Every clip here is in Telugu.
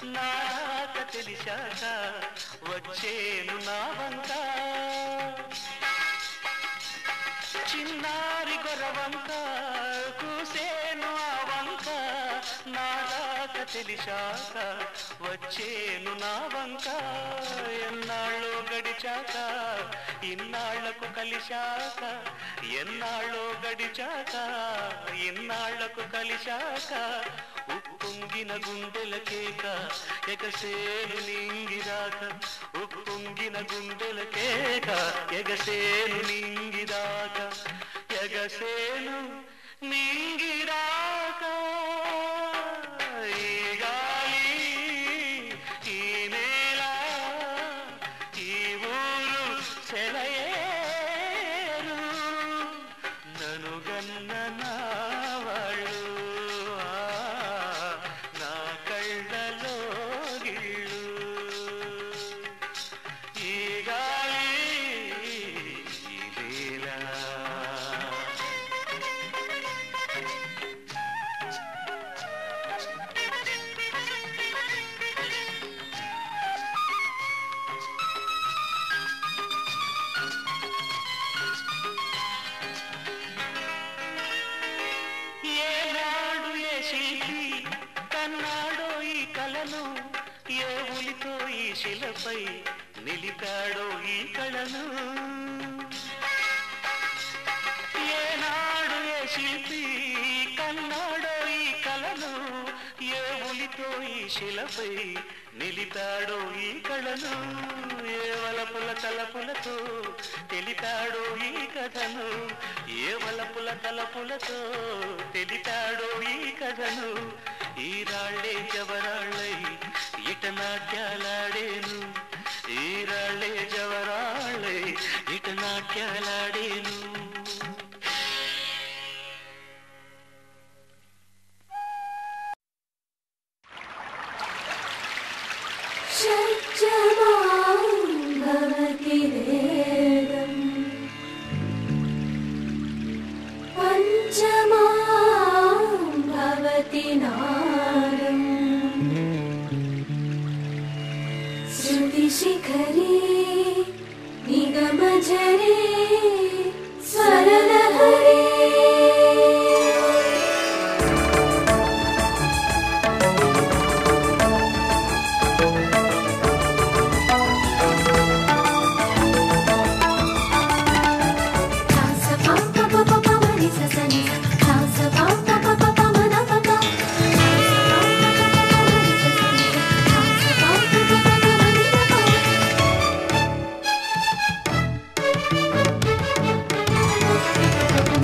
నాక తెలిసాక వచ్చేను నా వంక చిన్నారి గొరవంక కూసేను ఆ వంక నాక తెలిసాక వచ్చేను నా వంక ఎన్నాళ్ళో గడిచాక ఇన్నాళ్లకు కలిశాక ఎన్నాళ్ళో గడిచాక ఇన్నాళ్లకు కలిశాక ఉప్పొంగిన గుండెల కేక ఎగసేను నింగిరాక ఉప్పొంగిన గుండెల కేక ఎగసేను నింగిరాక ఎగసేను నింగిరాక ఈ గాలి ఈ నేల ఈ ఊరు సెలయేరు నను గన్న నా వాళ్ళు నా కళ్ళలో గిళ్ళు ఈ గాలి ఈ నేల ఏనాడు ఏ శిల్పి కన్నాడో ఈ కళను ఏ ఉలితో ఈ శిలపై నిలిపాడో ఈ కళను ఏనాడు ఏ శిల్పి కన్నాడో ఈ కళను ఏ ఉలితో ఈ శిలపై నిలిపాడో ఈ కళను ఏ వలపుల తలపులతో తెలిపాడో ఈ కథను ఏ వలపుల తలపులతో తెలిపాడో ఈ కథను ఈ రాళ్ళే జవరాళ్ళై ఇట నాట్యాలాడేను ఈ రాళ్ళే జవరాళ్ళై ఇట నాట్యాలాడేను భవతి వేదం పంచమా భవతి నాదం శృతిశిఖరే నిగమజరే స్వరలహరే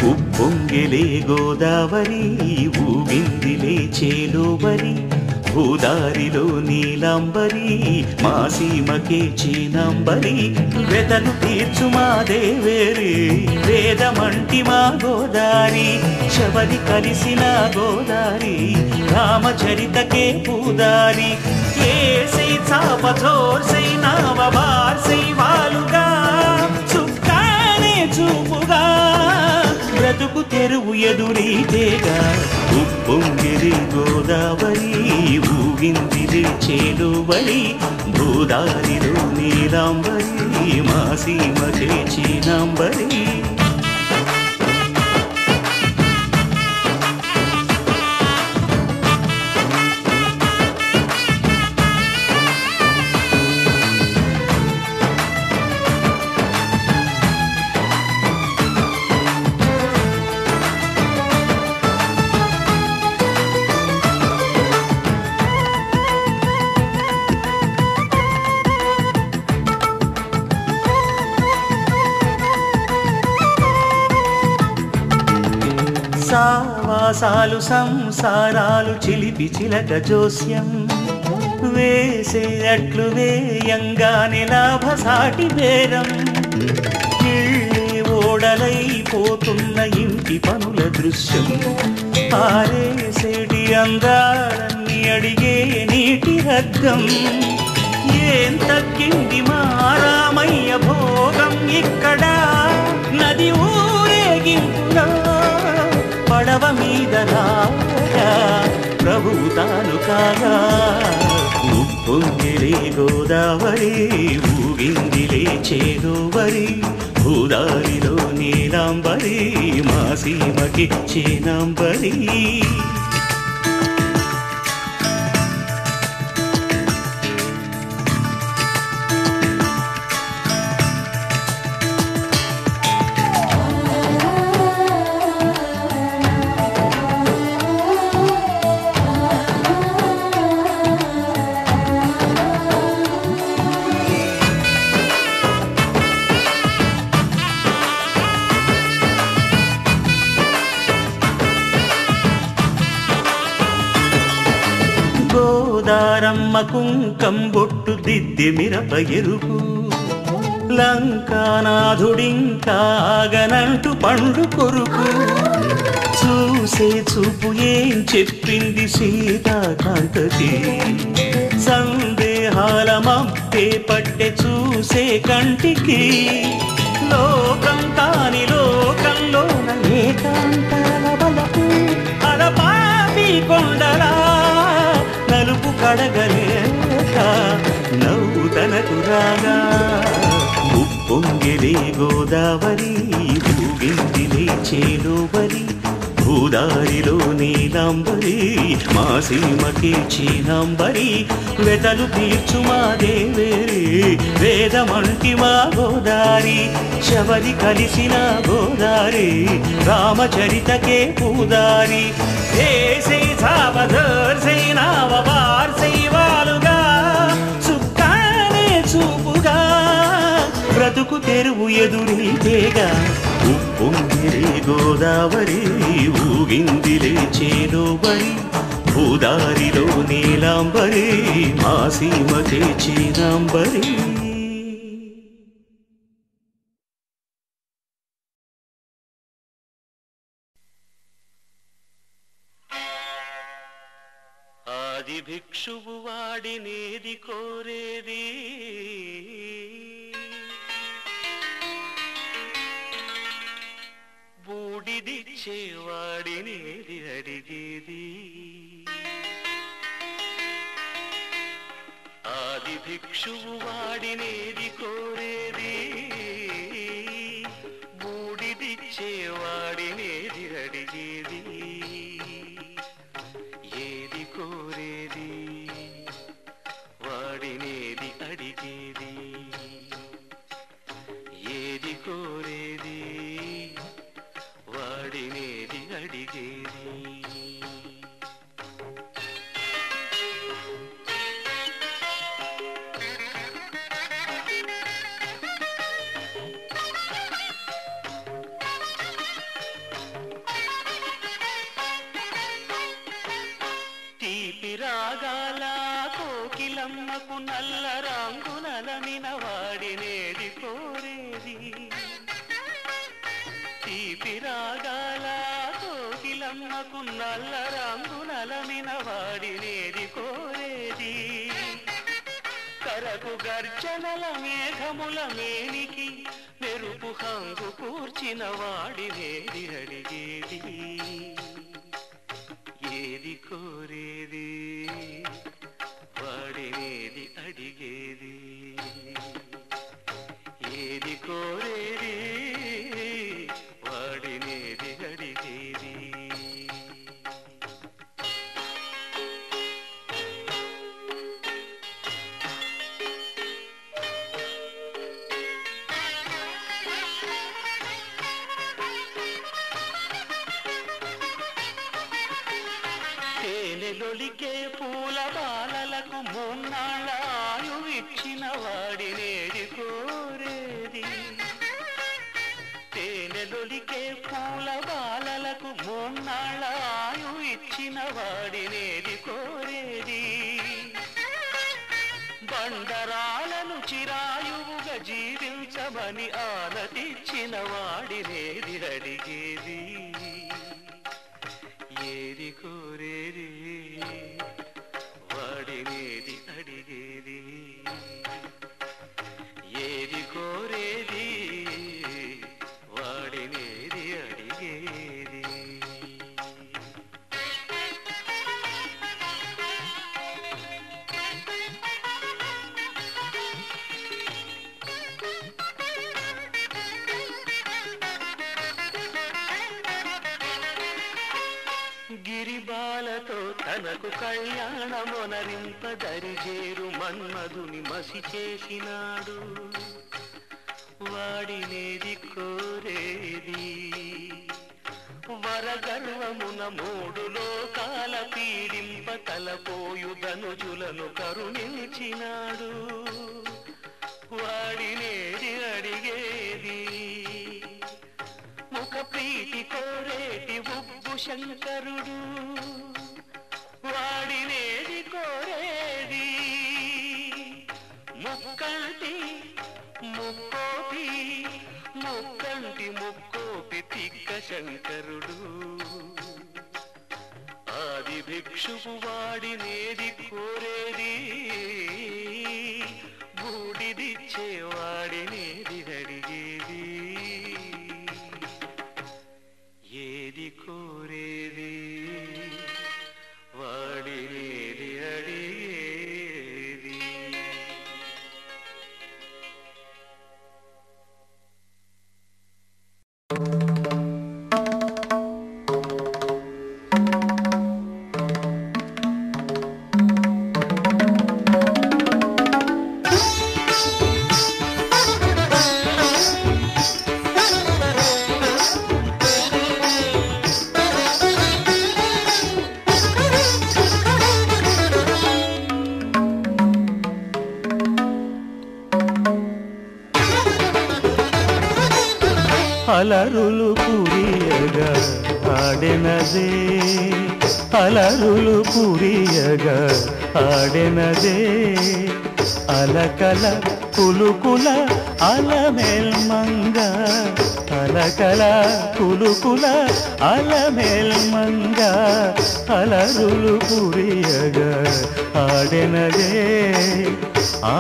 ఉప్పొంగిలే గోదావరి ఊగిందిలే చేలోబరి భూదారిలో నీలాంబరి మా సీమకే చీనాంబరి వెదను తీర్చు మా దేవేరి వేదమంటి మా గోదారి శబరి కలిసిన గోదారి రామచరితకే పూదారి ఏసై చాపచోర్సై నావబార్సై వాలుగా చుక్కానే చూపుగా బ్రతుకు తెరువు ఎదురీతేగా ఉప్పొంగిరి గోదావరి ఊగిందిరి చేలువరి భూదారిలో నీలాంబరి మా సీమకే చీనాంబరి సావాసాలు సంసారాలు చిలిపి చిలక జోస్యం వేసే అట్లు వేయంగానే లాభసాటి బేరం ఇళ్ళే ఓడలైపోతున్న ఇంటి పనుల దృశ్యం ఆరేసేటి అందాలన్నీ అడిగే నీటి హద్దం ఏం తగ్గింది మా రామయ్య భోగం ఇక్కడ నది ఊరేగింపులో పడవ మీద రాగా ప్రభువు తాను కాగా ఉప్పొంగిలే గోదావరి ఊగిందిలే చేదోవరి భూదారిలో నీలాంబరి మా సీమకి చేనాంబరి గోదారమ్మ కుంకం బొట్టు దిద్ది మిరప ఎరుపు లంకానాథుడింకాగనంటూ పండు కొరుకు చూసే చూపు ఏం చెప్పింది సీతాకాంతకి సందేహాల మప్పే పట్టె చూసే కంటికి లోకం కాని లోకంలోన ఏకాంతాల బలపు అలపాపి కొండలా నలుపు కడగలేక నవ్వు తనకు రాగా ఉప్పొంగిలే గోదావరి ఊగిందిలే చేలోబరి భూదారిలో నీలాంబరి మా సీమకి చీనాంబరి వెతలు తీర్చు మా దేవేరి వేదమంటి మా గోదారి శబరి కలిసిన గోదారి రామచరితకే పూదారి ఏసై సావధర్సై నావవార్సై వాలుగా సుక్కానే చూపుగా బ్రతుకు తెరువు ఎదురీతేగా ఉప్పొంగిలే గోదావరి ఊగిందిలే చేలోబరి భూదారిలో నీలాంబరి మా సీమకే చీనాంబరి ఆది భిక్షువు వాడినేది కోరేది బూడిదిచ్చేవాడినేది అడిగేది ఆది భిక్షువు వాడినేది కోరేది బూడిదిచ్చేవాడినేది అడిగేది ఏది కోరేది వాడినేది అడిగేది ఏది కోరేది వాడినేది అడిగేది తీపి రాగాల కోకిలమ్మకు నల్ల రంగునలమిన వాడినేది కోరేది తీపి రాగాల కోకిలమ్మకు నల్ల రంగునలమిన వాడినేది కోరేది కరకు గర్జనల మేఘముల మేనికి మెరుపు హంగు కూర్చిన వాడినేది అడిగేది ఏది కోరేది వాడినేది అడిగేది ఏది కోరేది వాడినేది అడిగేది తేనెలొలికే పూల బాలలకు మూన్నాళ్ళ ఆయువిచ్చిన వాడినేది కోరేది తేనెలొలికే పూల బాలలకు మూన్నాళ్ళ ఆయువిచ్చిన వాడినేది కోరేది బండరాలను చిరాయువుగా జీవించమని ఆనతిచ్చిన వాడినేది అడిగేది ఏది కోరేది వాడినేది అడిగేది ఏది కోరేది వాడినేది అడిగేది తనకు కళ్యాణమొనరింపదరిజేరు మన్మధుని మసి చేసినాడు వాడినేది కోరేది వరగర్వమున మూడు లోకాల పీడింప తలపోయు ధనుజులను కరుణించినాడు వాడినేది అడిగేది ముఖ ప్రీతి కోరేటి ఉగ్గు శంకరుడు వాడినేది కోరేది ముక్కంటి ముక్కోపి ముక్కంటి ముక్కోపి తిక్క శంకరుడు ఆది భిక్షువు వాడినేది కోరేది బూడిదిచ్చే వాడినేది అడిగేది ఏది కోరేది వాడినేది అడిగేది అలరులు కురియగా ఆడెనదే అలరులు కురియగా ఆడెనదే అలకల కులుకుల అలమేల్మంగ అలకల కులుకుల అలమేల్మంగ అలరులు కురియగా ఆడెనదే ఆ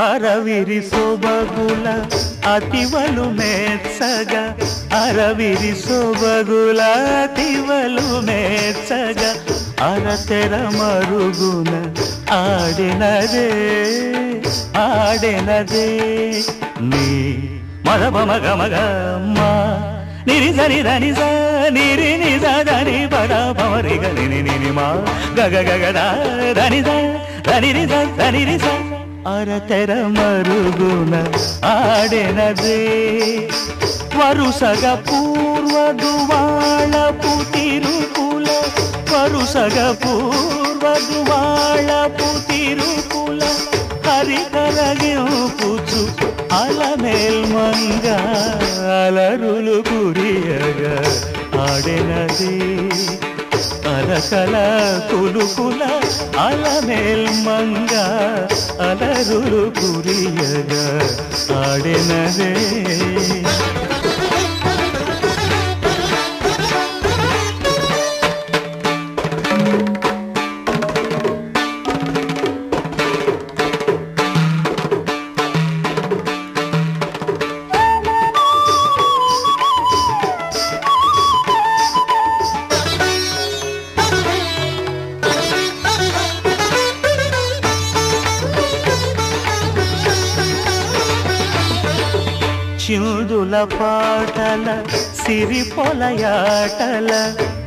అరవిరి సొబగుల అతివలు మెచ్చగ అరవిరి సొబగుల అతివలు మెచ్చగ అరతెర మరుగున ఆడినదే ఆడినదే నీ మగమగ మా నిరిసని దని నిరి నిజ దని పద పమరి గని ని మా గగ గగ దని దని రిజ దని రిజ అరతెర మరుగున ఆడెనదే వరుసగ పూర్వదువాళపు తిరుకుల వరుసగ పూర్వదువాళపు తిరుకుల హరికరగింపుచు అలమేల్మంగ అలరులు కురియగా ఆడెనదే అలకల కులుకుల అలమేల్మంగ అలరులు కురియగా ఆడెనదే చిందుల పాటల సిరిపొలయాటల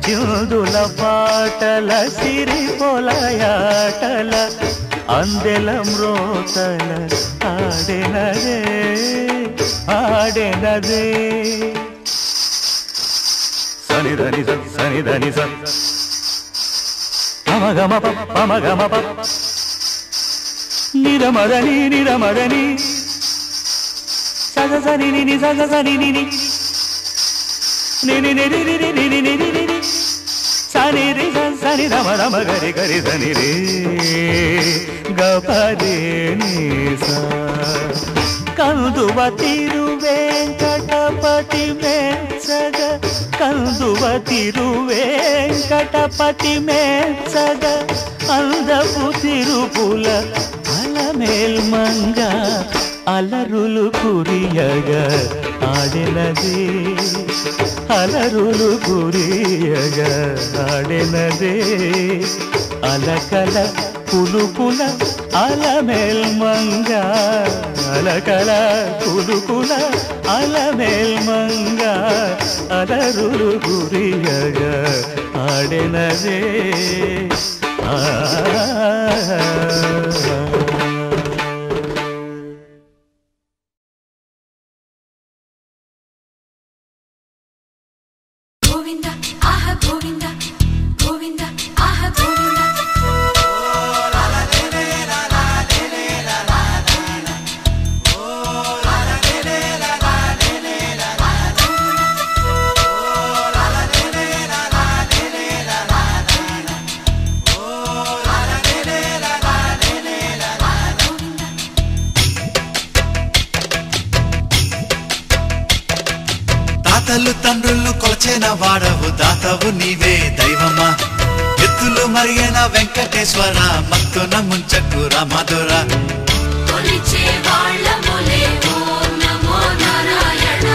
చిందుల పాటల సిరిపొలయాటల అందెల మ్రోతల ఆడెనదే ఆడెనదే సనిదని సనిదని పమగమ పమగమ నిరమదని నిరమదని సగసని ని సగసని ని ని ని ని ని ని ని సని రి సని రమ రమ గరి గరి సని రే గపదే ని సా కందువ తిరువేంకటపతి మెచ్చగ కందువ తిరువేంకటపతి మెచ్చగ అందపు తిరుపుల అలమేల్మంగ అలరులు కురియగ ఆడినదే అలరులు కురియగ ఆడినదే అలకల పులుకుల అలమేల్మంగ అలకల పులుకుల అలమేల్మంగ అలరులు కురియగ ఆడినదే గోవింద ఆహ గోవింద గోవింద ఆహ గోవింద తాతలు తండ్రులు కొలచిన వాడవు దాతవు నీవే దైవమా ఎత్తులు మరిగిన వెంకటేశ్వర మత్తున ముంచకు రామధుర కొలిచే వాళ్ళములే ఓం నమో నారాయణ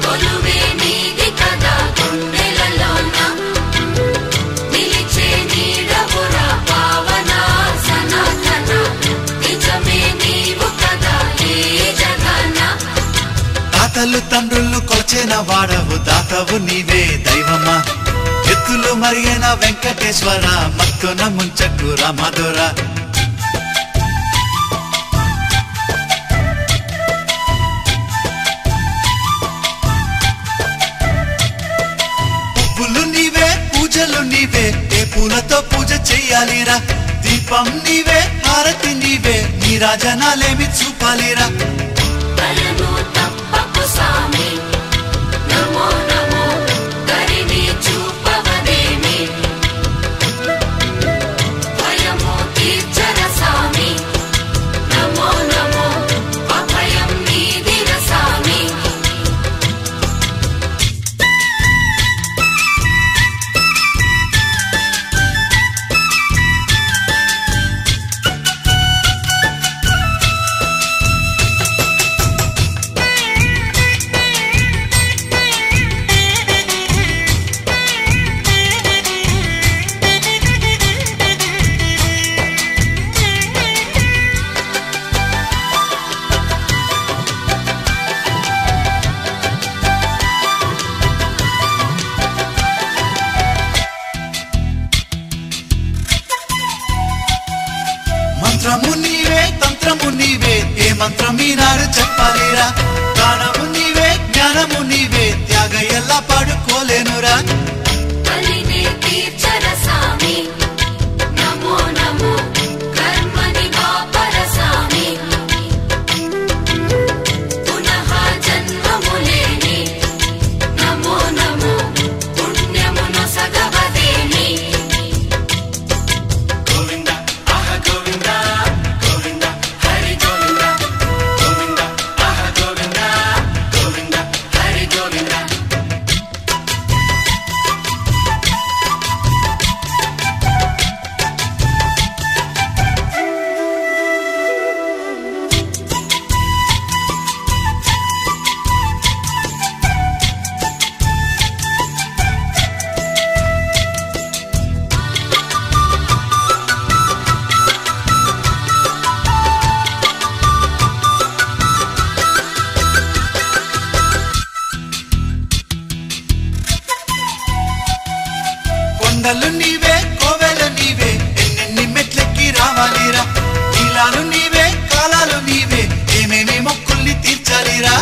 కొలువే నీది కదా గుండెలలోన నిలిచే నీడవురా పావన సనాతన నిజమే నీవు కదా ఈ జగన తాతలు తండ్రులు కొలచిన వాడవు దాతవు నీవే దైవమా ఎత్తులు మరిగిన వెంకటేశ్వర మత్తున ముంచకు రామధుర పువ్వులు నీవే పూజలు నీవే ఏ పూలతో పూజ చెయ్యాలిరా దీపం నీవే హారతి నీవే నీ రాజనాలేమి చూపాలిరా బలము తప్పకు సామి నమో నమో కరిని చూపవదేమి భయము తీర్చర సామి నమో నమో అభయం నీదిర సామి మంత్రము నీవే తంత్రము నీవే ఏ మంత్రం ఈనాడు చెప్పాలిరా గానము నీవే జ్ఞానము నీవే త్యాగ ఎలా పాడుకోలేనురా కలినే తీర్చర సామి నమో నమో కర్మని వాపర సామి పునః జన్మములేని నమో నమో పుణ్యమును సగవదేమి గోవింద ఆహ గోవింద గోవింద హరి గోవింద గోవింద ఆహ గోవింద గోవింద హరి గోవింద కొండలు నీవే కోవెలు నీవే ఎన్నెన్ని మెట్లెక్కి రావాలిరా నీలాలు నీవే కాలాలు నీవే ఏమేమి మొక్కుల్ని తీర్చాలిరా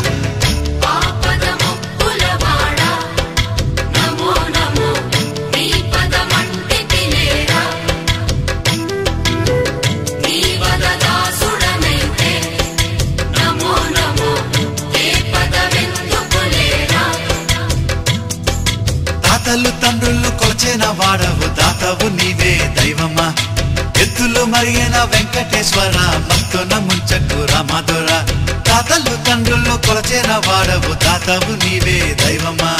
ఆపద ముక్కులవాడ నమో నమో నీ పదమంటి తినేరా నీ వదదాసుడనైతే నమో నమో ఏ పదవెందుకులేరా తాతలు తండ్రులు కొలచిన వాడవు దాతవు నీవే దైవమా ఎత్తులు మరిగిన వెంకటేశ్వర మత్తున ముంచకు రామధుర తాతలు తండ్రుల్లో కొలచేన వాడవు దాతవు నీవే దైవమా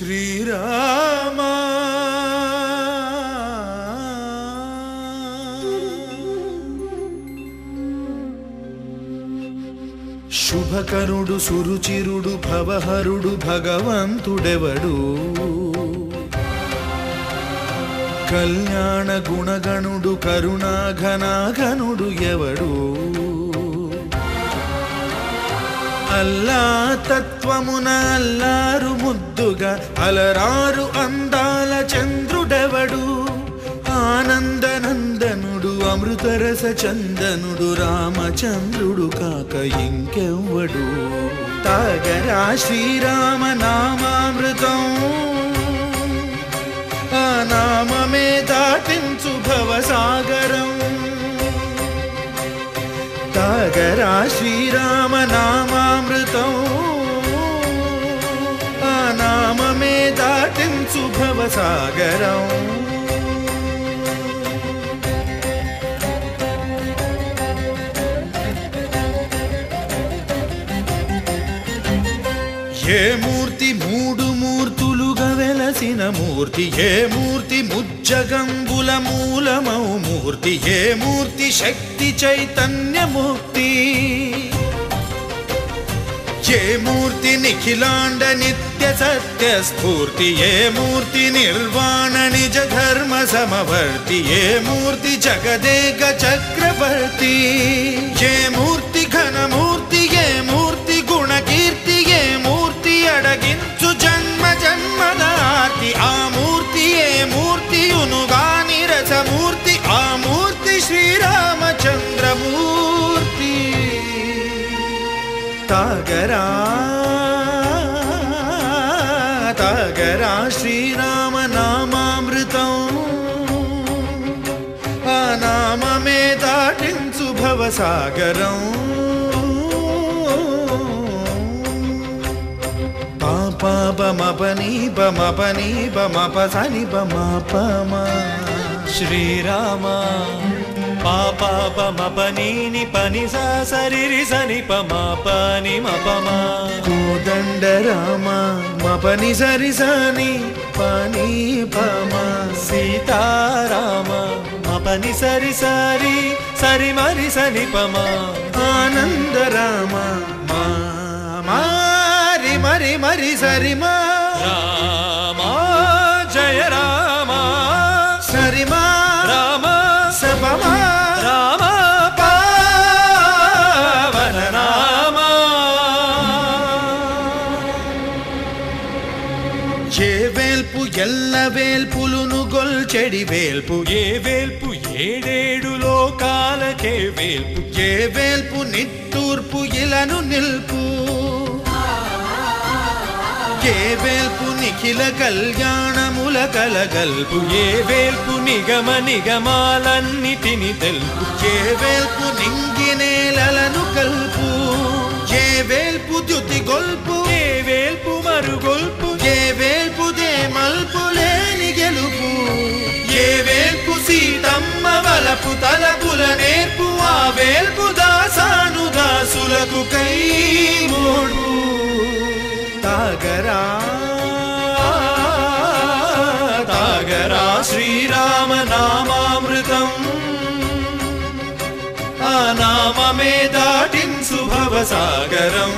శ్రీరామ శుభకరుడు సురుచిరుడు భవహరుడు భగవంతుడెవడు కళ్యాణ గుణగణుడు కరుణాఘనాఘనుడు ఎవడు అల్లా తత్వమున అల్లారు ముద్దుగా అలరారు అందాల చంద్రుడెవడు ఆనందనందనుడు అమృతరస చందనుడు రామచంద్రుడు కాక ఇంకెవ్వడు తాగరా శ్రీరామ నామామృతం ఆ నామమే దాటించు భవసాగరం తాగరా శ్రీరామ నామామృతం ఆ నామమే దాటించు భవసాగరం ఏ మూర్తి మూడు మూర్తులుగా వెలసిన మూర్తి ఏ మూర్తి ముజ్జగంబుల మూలమౌ మూర్తి ఏ మూర్తి శక్తి చైతన్యమూర్తి ఏ మూర్తి నిఖిలాండ నిత్య సత్య స్ఫూర్తి ఏ మూర్తి నిర్వాణ నిజ ధర్మ సమవర్తి ఏ మూర్తి జగదేక చక్రవర్తి ఏ మూర్తి ఘనమూర్తి ఏ మూర్తి గుణకీర్తి ఏ మూర్తి అడగించు జన్మ జన్మదార్తి ఆ మూర్తి ఏ మూర్తియునుగాని రసమూర్తి ఆ మూర్తి శ్రీరామచంద్రమూర్తి తాగరా తాగరా శ్రీరామ నామామృతం ఆ నామమే దాటించు భవసాగరం పాపమపని పమపని పమపసని పమపమ శ్రీరామ పాపమపనీని పని సరి సని పమపని మపమ కోదండ రామ మపని సరి సని పని పమ సీతారామ మపని సరి సరి సరి మరి సని పమ ఆనంద రామ మారి మరి మరి సరిమా రామ జయ రామ సరిమా రామ సపమా రామ పావన రామ ఏ వేల్పు ఎల్ల వేల్పులును గొల్చెడి వేల్పు ఏ వేల్పు ఏడేడు లోకాలకే వేల్పు ఏ వేల్పు నిట్టూర్పు ఇలను నిల్పు ఏ వేల్పు నిఖిల కళ్యాణముల కలగల్పు ఏ వేల్పు నిగమ నిగమాలన్నిటిని తెలుపు ఏ వేల్పు నింగినేలను కల్పు ఏ వేల్పు ద్యుతి గొల్పు ఏ వేల్పు మరుగొల్పు ఏ వేల్పు దే మల్పు లేని గెలుపు ఏ వేల్పు సీతమ్మ వలపు తలపుల నేర్పు ఆ వేల్పు దాసాను దాసులకు కై మోడు తాగరా తాగరా శ్రీరామ నామామృతం ఆ నామమే దాటించు భవసాగరం